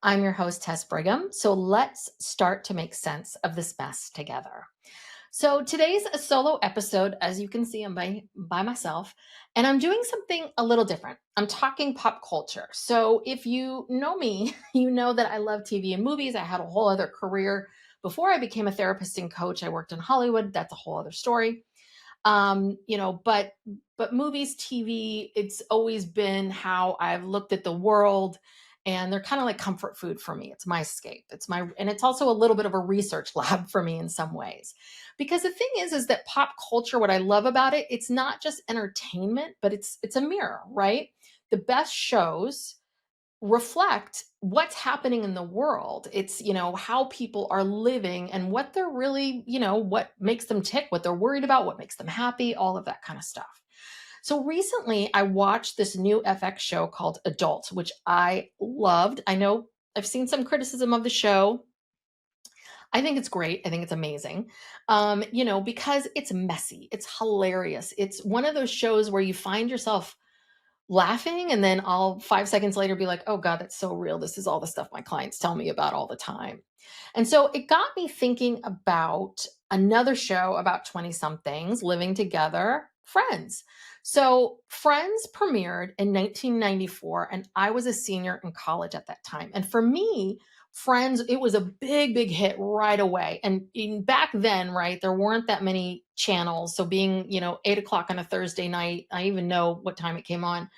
I'm your host, Tess Brigham. So let's start to make sense of this mess together. So today's a solo episode. As you can see, I'm by myself, and I'm doing something a little different. I'm talking pop culture. So if you know me, you know that I love TV and movies. I had a whole other career before I became a therapist and coach. I worked in Hollywood. That's a whole other story. But movies, TV, it's always been how I've looked at the world, and they're kind of like comfort food for me. It's my escape. And it's also a little bit of a research lab for me in some ways. Because the thing is that pop culture, what I love about it, it's not just entertainment, but it's a mirror, right? The best shows reflect what's happening in the world. It's, how people are living and what they're really, what makes them tick, what they're worried about, what makes them happy, all of that kind of stuff. So recently I watched this new FX show called Adult, which I loved. I know I've seen some criticism of the show. I think it's great. I think it's amazing. Because it's messy, it's hilarious. It's one of those shows where you find yourself laughing and then I'll 5 seconds later be like, oh God, that's so real. This is all the stuff my clients tell me about all the time. And so it got me thinking about another show about 20 somethings living together, Friends. So Friends premiered in 1994, and I was a senior in college at that time. And for me, Friends, it was a big, big hit right away. And back then, right, there weren't that many channels. So being, 8 o'clock on a Thursday night, I even know what time it came on.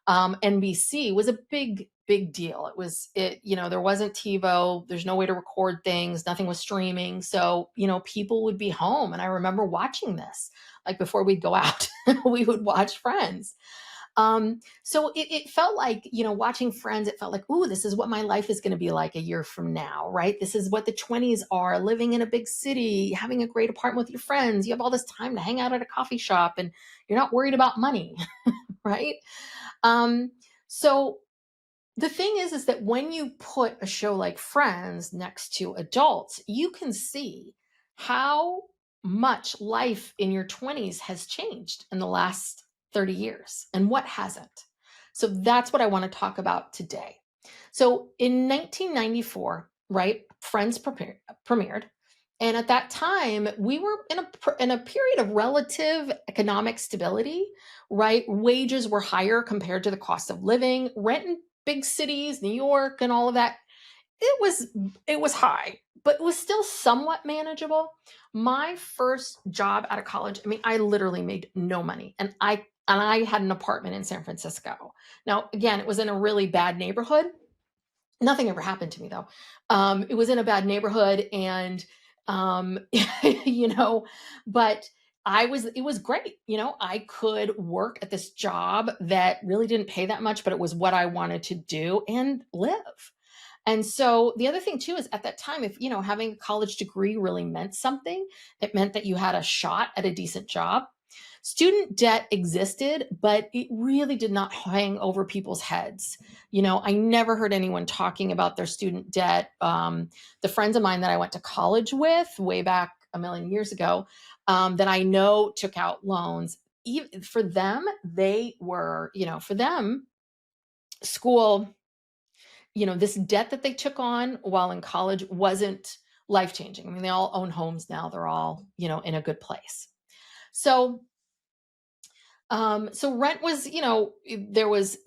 NBC was a big, big deal. There wasn't TiVo, there's no way to record things, nothing was streaming. So, people would be home. And I remember watching this, like before we'd go out, we would watch Friends. So it felt like, watching Friends, it felt like, ooh, this is what my life is going to be like a year from now, right? This is what the 20s are, living in a big city, having a great apartment with your friends. You have all this time to hang out at a coffee shop and you're not worried about money, right? So the thing is that when you put a show like Friends next to Adults, you can see how much life in your 20s has changed in the last 30 years and what hasn't. So that's what I want to talk about today. So in 1994, right, Friends premiered. And at that time, we were in a period of relative economic stability, right? Wages were higher compared to the cost of living. Rent in big cities, New York and all of that, it was high, but it was still somewhat manageable. My first job out of college, I mean, I literally made no money, and I had an apartment in San Francisco. Now, again, it was in a really bad neighborhood. Nothing ever happened to me though. It was in a bad neighborhood, and um, you know, but it was great. I could work at this job that really didn't pay that much, but it was what I wanted to do and live. And so the other thing too is at that time, if, having a college degree really meant something, it meant that you had a shot at a decent job. Student debt existed, but it really did not hang over people's heads. I never heard anyone talking about their student debt. The friends of mine that I went to college with way back a million years ago, that I know took out loans. Even for them, for them, school, this debt that they took on while in college wasn't life-changing. I mean, they all own homes now. They're all, in a good place. So rent was,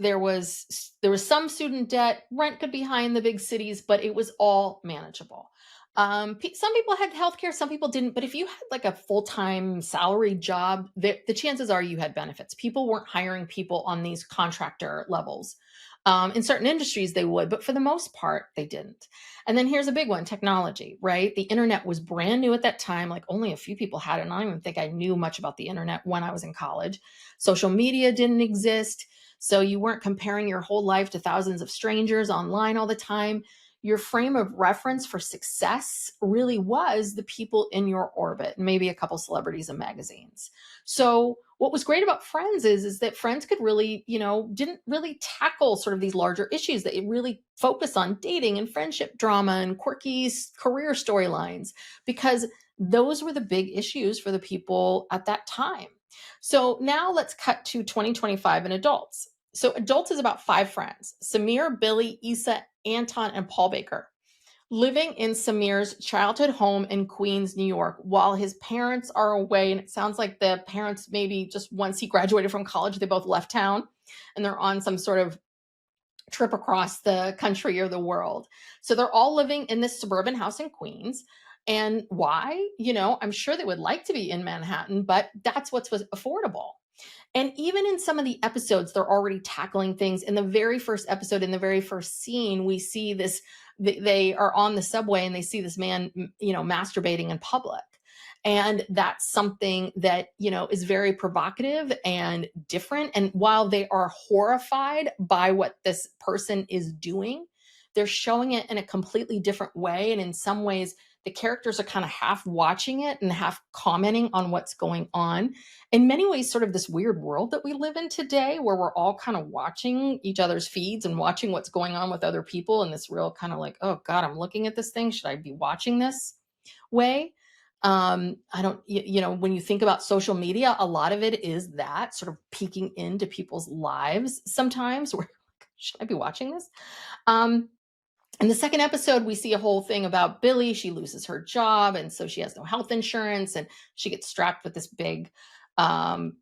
there was some student debt. Rent could be high in the big cities, but it was all manageable. Some people had healthcare, some people didn't. But if you had like a full-time salary job, the chances are you had benefits. People weren't hiring people on these contractor levels. In certain industries they would, but for the most part they didn't. And then here's a big one: technology, right? The internet was brand new at that time. Like only a few people had it. And I don't even think I knew much about the internet when I was in college. Social media didn't exist. So you weren't comparing your whole life to thousands of strangers online all the time. Your frame of reference for success really was the people in your orbit, maybe a couple celebrities and magazines. So what was great about Friends is that Friends could really, didn't really tackle sort of these larger issues. That it really focused on dating and friendship drama and quirky career storylines, because those were the big issues for the people at that time. So now let's cut to 2025 and Adults. So Adults is about 5 friends: Samir, Billy, Issa, Anton and Paul Baker, living in Samir's childhood home in Queens, New York, while his parents are away. And it sounds like the parents, maybe just once he graduated from college, they both left town and they're on some sort of trip across the country or the world. So they're all living in this suburban house in Queens. And why? I'm sure they would like to be in Manhattan, but that's what's affordable. And even in some of the episodes, they're already tackling things. In the very first episode, in the very first scene, we see this, they are on the subway and they see this man, masturbating in public. And that's something that, is very provocative and different. And while they are horrified by what this person is doing, they're showing it in a completely different way. And in some ways, the characters are kind of half watching it and half commenting on what's going on. In many ways, sort of this weird world that we live in today, where we're all kind of watching each other's feeds and watching what's going on with other people, and this real kind of like, oh God, I'm looking at this thing. Should I be watching this way? I don't, when you think about social media, a lot of it is that sort of peeking into people's lives sometimes, where should I be watching this? In the second episode, we see a whole thing about Billy. She loses her job, and so she has no health insurance, and she gets strapped with this big, hospital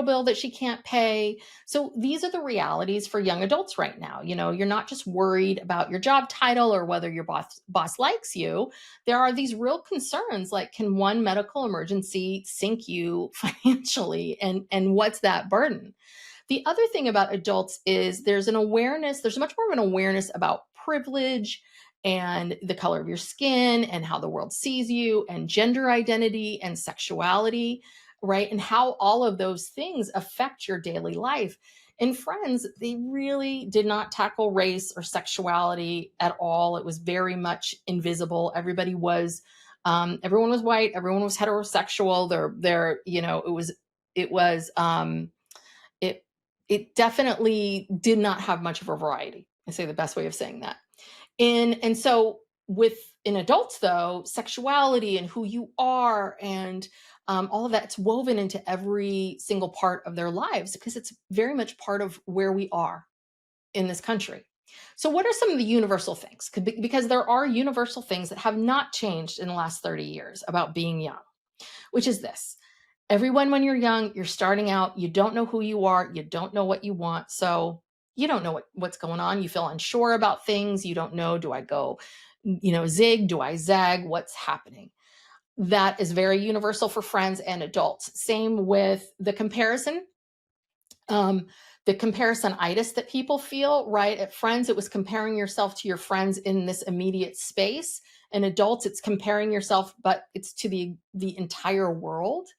bill that she can't pay. So these are the realities for young adults right now. You're not just worried about your job title or whether your boss likes you. There are these real concerns, like, can one medical emergency sink you financially, and what's that burden? The other thing about adults is there's much more of an awareness about privilege and the color of your skin and how the world sees you and gender identity and sexuality, right? And how all of those things affect your daily life. In Friends, they really did not tackle race or sexuality at all. It was very much invisible. Everyone was white. Everyone was heterosexual. It it definitely did not have much of a variety. I say the best way of saying that. And so in adults, though, sexuality and who you are and all of that, it's woven into every single part of their lives because it's very much part of where we are in this country. So what are some of the universal things? Because there are universal things that have not changed in the last 30 years about being young, which is this. Everyone, when you're young, you're starting out, you don't know who you are, you don't know what you want. So you don't know what's going on. You feel unsure about things. You don't know, do I go, zig? Do I zag? What's happening? That is very universal for friends and adults. Same with the comparison. The comparisonitis that people feel, right? At Friends, it was comparing yourself to your friends in this immediate space. In adults, it's comparing yourself, but it's to the entire world.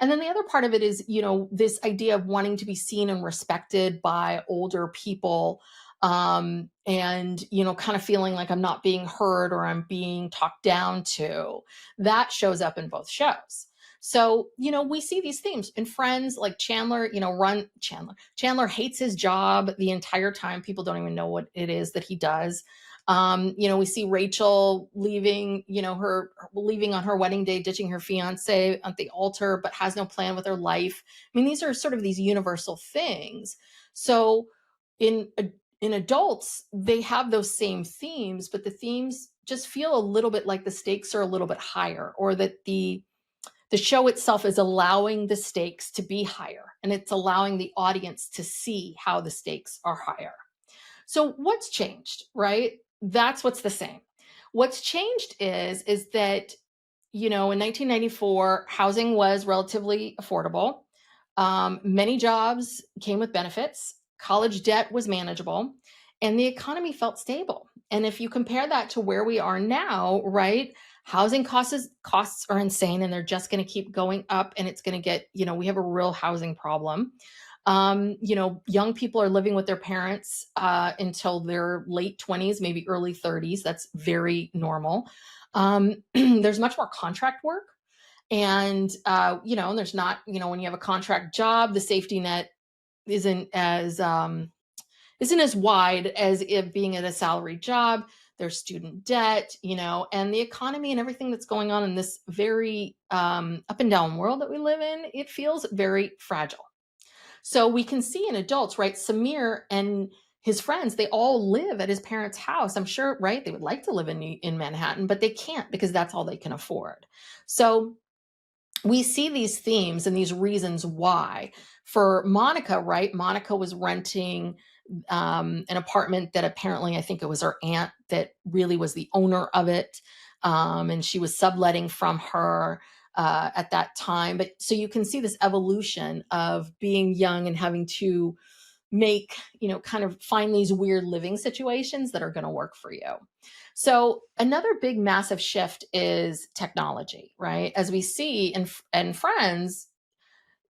And then the other part of it is, this idea of wanting to be seen and respected by older people, and, kind of feeling like I'm not being heard or I'm being talked down to. That shows up in both shows. So, we see these themes in Friends, like Chandler, Chandler hates his job the entire time. People don't even know what it is that he does. We see Rachel leaving, her leaving on her wedding day, ditching her fiance at the altar, but has no plan with her life. I mean, these are sort of these universal things. So in adults, they have those same themes, but the themes just feel a little bit like the stakes are a little bit higher, or that the show itself is allowing the stakes to be higher, and it's allowing the audience to see how the stakes are higher. So what's changed, right? That's what's the same. What's changed is that, in 1994, housing was relatively affordable. Many jobs came with benefits. College debt was manageable, and the economy felt stable. And if you compare that to where we are now, right? Housing costs are insane, and they're just going to keep going up, and it's going to get, we have a real housing problem. Young people are living with their parents until their late 20s, maybe early 30s. That's very normal. There's much more contract work. And, there's not, when you have a contract job, the safety net isn't as wide as if being at a salaried job. There's student debt, and the economy and everything that's going on in this very up and down world that we live in, it feels very fragile. So we can see in adults, right? Samir and his friends, they all live at his parents' house. I'm sure, right? They would like to live in Manhattan, but they can't because that's all they can afford. So we see these themes and these reasons why. For Monica, right? Monica was renting an apartment that apparently, I think it was her aunt that really was the owner of it. And she was subletting from her at that time. But so you can see this evolution of being young and having to make, kind of find these weird living situations that are going to work for you. So another big massive shift is technology, right? As we see in Friends,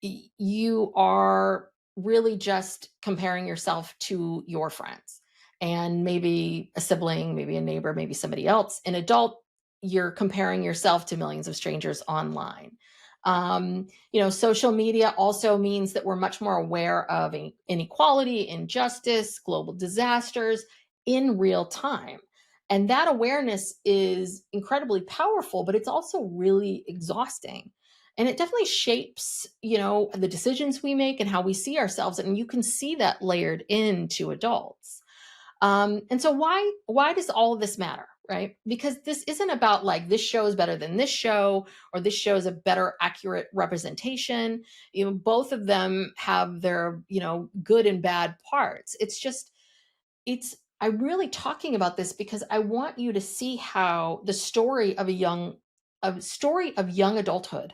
you are really just comparing yourself to your friends and maybe a sibling, maybe a neighbor, maybe somebody else. In adult, you're comparing yourself to millions of strangers online. Social media also means that we're much more aware of inequality, injustice, global disasters in real time. And that awareness is incredibly powerful, but it's also really exhausting, and it definitely shapes the decisions we make and how we see ourselves, and you can see that layered into adults. And so why does all of this matter, right? Because this isn't about like this show is better than this show, or this show is a better accurate representation. Both of them have their good and bad parts. It's I'm really talking about this because I want you to see how the story of young adulthood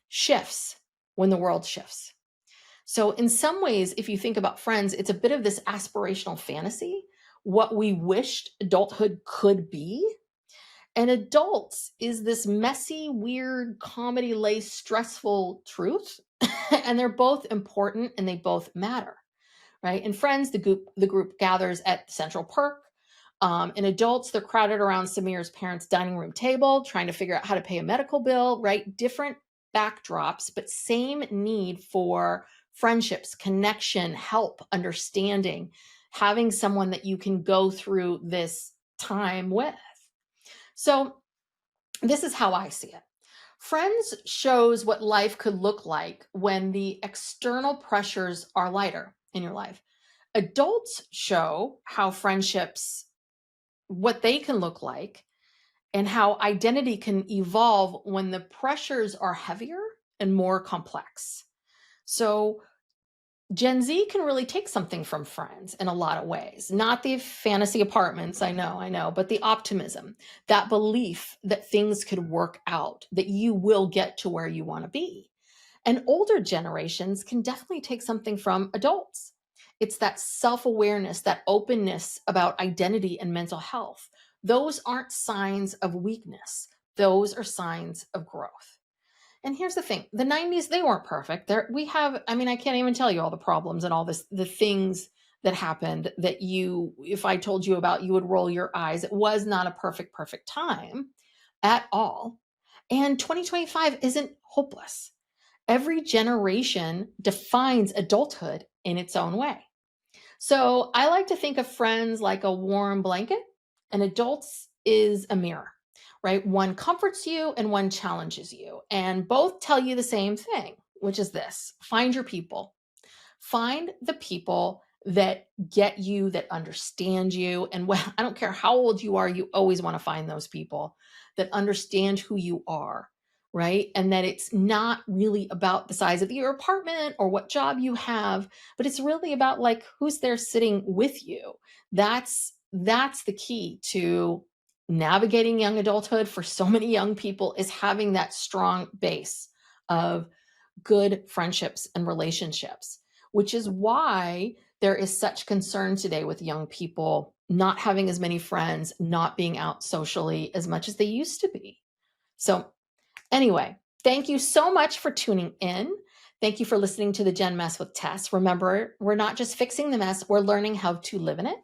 shifts when the world shifts. So, in some ways, if you think about Friends, it's a bit of this aspirational fantasy, what we wished adulthood could be. And adults is this messy, weird, comedy laced, stressful truth. And they're both important and they both matter, right? In Friends, the group gathers at Central Perk. In adults, they're crowded around Samir's parents' dining room table, trying to figure out how to pay a medical bill, right? Different backdrops, but same need for friendships, connection, help, understanding, having someone that you can go through this time with. So, this is how I see it. Friends shows what life could look like when the external pressures are lighter in your life. Adults show how friendships, what they can look like, and how identity can evolve when the pressures are heavier and more complex. So, Gen Z can really take something from Friends in a lot of ways. Not the fantasy apartments, I know, but the optimism, that belief that things could work out, that you will get to where you want to be. And older generations can definitely take something from adults. It's that self awareness, that openness about identity and mental health. Those aren't signs of weakness, those are signs of growth. And here's the thing, the 90s, they weren't perfect. I can't even tell you all the problems and all this, the things that happened that if I told you about, you would roll your eyes. It was not a perfect time at all. And 2025 isn't hopeless. Every generation defines adulthood in its own way. So I like to think of Friends like a warm blanket, and adults is a mirror, right? One comforts you and one challenges you. And both tell you the same thing, which is this: find your people. Find the people that get you, that understand you. And I don't care how old you are, you always want to find those people that understand who you are, right? And that it's not really about the size of your apartment or what job you have, but it's really about like who's there sitting with you. That's the key to navigating young adulthood for so many young people, is having that strong base of good friendships and relationships, which is why there is such concern today with young people not having as many friends, not being out socially as much as they used to be. So, anyway, thank you so much for tuning in. Thank you for listening to the Gen Mess with Tess. Remember, we're not just fixing the mess, we're learning how to live in it.